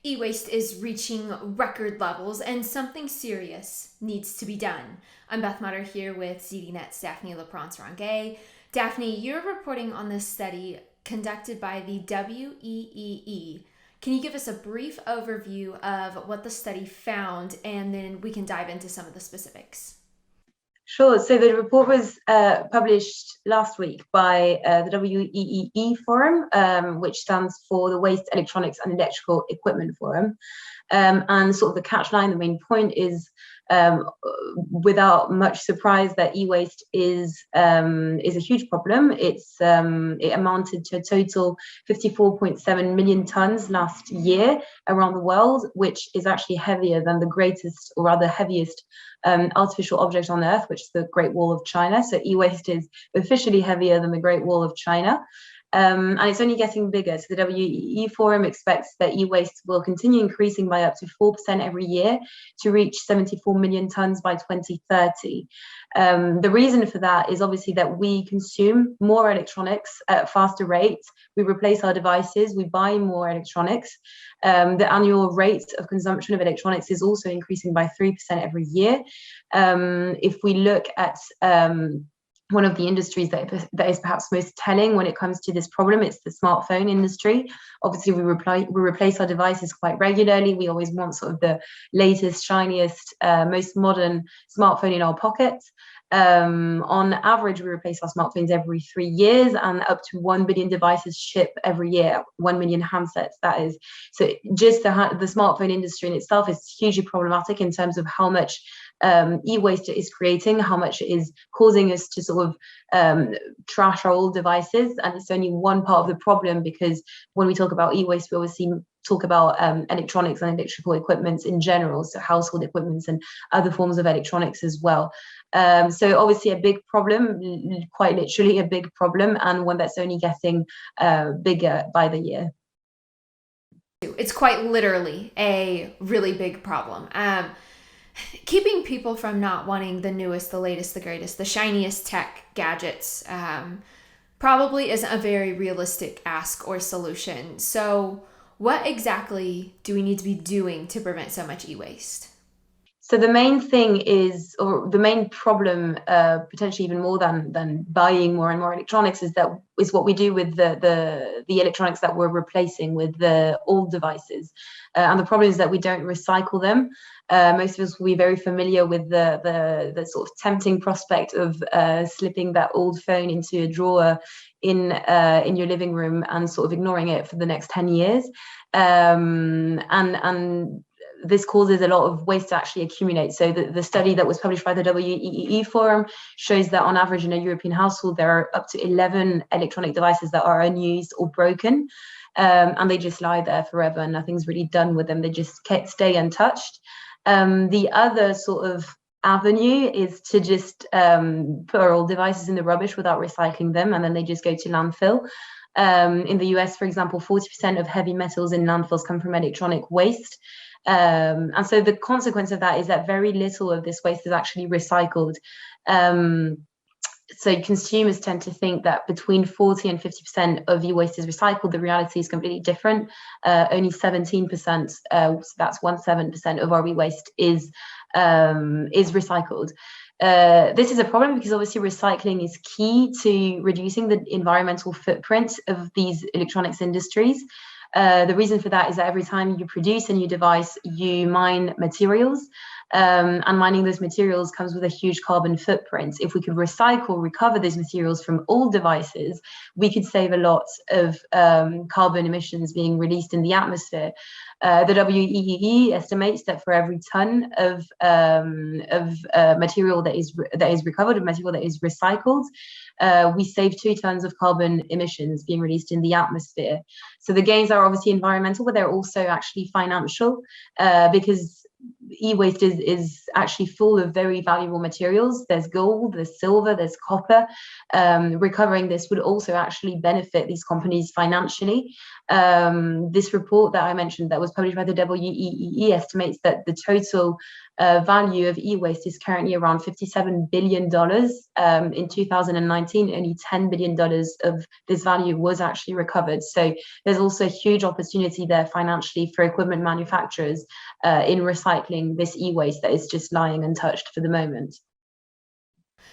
E-waste is reaching record levels and something serious needs to be done. I'm Beth Mutter here with ZDNet's Daphne LaPrance-Ronguet. Daphne, you're reporting on this study conducted by the WEEE. Can you give us a brief overview of what the study found, and then we can dive into some of the specifics? Sure. So the report was published last week by the WEEE Forum, which stands for the Waste Electronics and Electrical Equipment Forum. And sort of the catchline, the main point is, without much surprise, that e-waste is a huge problem. It amounted to a total 54.7 million tons last year around the world, which is actually heavier than the greatest, or rather heaviest, artificial object on Earth, which is the Great Wall of China. So e-waste is officially heavier than the Great Wall of China. And it's only getting bigger. So the WEEE Forum expects that e-waste will continue increasing by up to 4% every year to reach 74 million tons by 2030. The reason for that is obviously that we consume more electronics at faster rates. We replace our devices, we buy more electronics. The annual rate of consumption of electronics is also increasing by 3% every year. If we look at one of the industries that is perhaps most telling when it comes to this problem, it's the smartphone industry. Obviously, we replace our devices quite regularly. We always want sort of the latest, shiniest, most modern smartphone in our pockets. On average, we replace our smartphones every 3 years, and up to 1 billion devices ship every year, 1 million handsets, that is. So just the smartphone industry in itself is hugely problematic in terms of how much e-waste is creating, how much it is causing us to sort of trash our old devices. And it's only one part of the problem, because when we talk about e-waste, we obviously talk about electronics and electrical equipment in general, so household equipments and other forms of electronics as well. So obviously a big problem, quite literally a big problem, and one that's only getting bigger by the year. It's quite literally a really big problem. Keeping people from not wanting the newest, the latest, the greatest, the shiniest tech gadgets probably isn't a very realistic ask or solution. So, what exactly do we need to be doing to prevent so much e-waste? So the main thing is, or the main problem, potentially even more than buying more and more electronics, is what we do with the electronics that we're replacing with the old devices. And the problem is that we don't recycle them. Most of us will be very familiar with the sort of tempting prospect of slipping that old phone into a drawer in your living room and sort of ignoring it for the next 10 years. And this causes a lot of waste to actually accumulate. So the study that was published by the WEEE Forum shows that on average in a European household, there are up to 11 electronic devices that are unused or broken. And they just lie there forever and nothing's really done with them. They just stay untouched. The other sort of avenue is to just put our old devices in the rubbish without recycling them, and then they just go to landfill. In the US, for example, 40% of heavy metals in landfills come from electronic waste. And so the consequence of that is that very little of this waste is actually recycled. So consumers tend to think that between 40 and 50% of e-waste is recycled. The reality is completely different. Only 17%, so that's 17% of our e-waste is recycled. This is a problem because obviously recycling is key to reducing the environmental footprint of these electronics industries. The reason for that is that every time you produce a new device, you mine materials, and mining those materials comes with a huge carbon footprint. If we could recover those materials from old devices, we could save a lot of carbon emissions being released in the atmosphere. The WEEE estimates that for every ton of material that is recovered, of material that is recycled, we save 2 tons of carbon emissions being released in the atmosphere. So the gains are obviously environmental, but they're also actually financial, because e-waste is actually full of very valuable materials. There's gold, there's silver, there's copper. Recovering this would also actually benefit these companies financially. This report that I mentioned that was published by the WEEE estimates that the total value of e-waste is currently around $57 billion. In 2019, only $10 billion of this value was actually recovered. So there's also a huge opportunity there financially for equipment manufacturers in recycling this e-waste that is just lying untouched for the moment.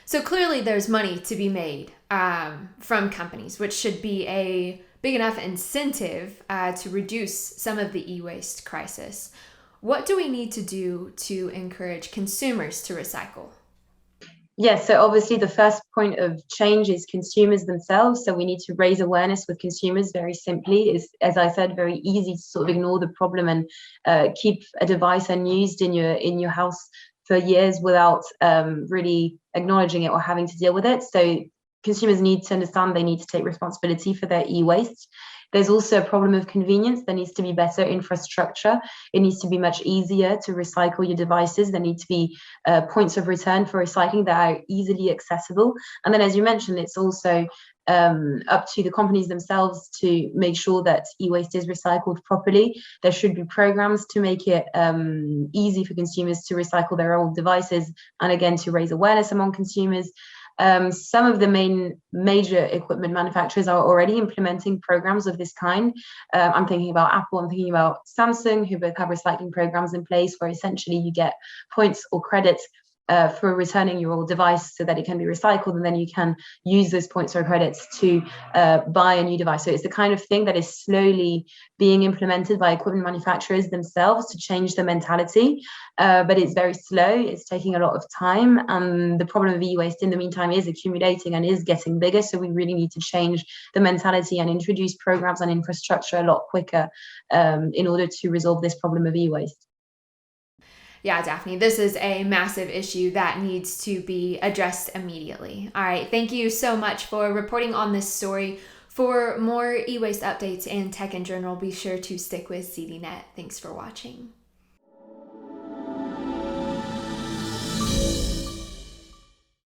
So clearly there's money to be made from companies, which should be a big enough incentive to reduce some of the e-waste crisis. What do we need to do to encourage consumers to recycle? Yes, so obviously the first point of change is consumers themselves. So we need to raise awareness with consumers very simply. It's, as I said, very easy to sort of ignore the problem and keep a device unused in your house for years without really acknowledging it or having to deal with it. So consumers need to understand they need to take responsibility for their e-waste. There's also a problem of convenience. There needs to be better infrastructure. It needs to be much easier to recycle your devices. There need to be points of return for recycling that are easily accessible. And then, as you mentioned, it's also up to the companies themselves to make sure that e-waste is recycled properly. There should be programs to make it easy for consumers to recycle their old devices, and again, to raise awareness among consumers. Some of the major equipment manufacturers are already implementing programs of this kind. I'm thinking about Apple, I'm thinking about Samsung, who both have recycling programs in place where essentially you get points or credits for returning your old device so that it can be recycled, and then you can use those points or credits to buy a new device. So it's the kind of thing that is slowly being implemented by equipment manufacturers themselves to change the mentality, but it's very slow. It's taking a lot of time, and the problem of e-waste in the meantime is accumulating and is getting bigger. So we really need to change the mentality and introduce programs and infrastructure a lot quicker in order to resolve this problem of e-waste. Yeah, Daphne, this is a massive issue that needs to be addressed immediately. All right, thank you so much for reporting on this story. For more e-waste updates and tech in general, be sure to stick with ZDNet. Thanks for watching.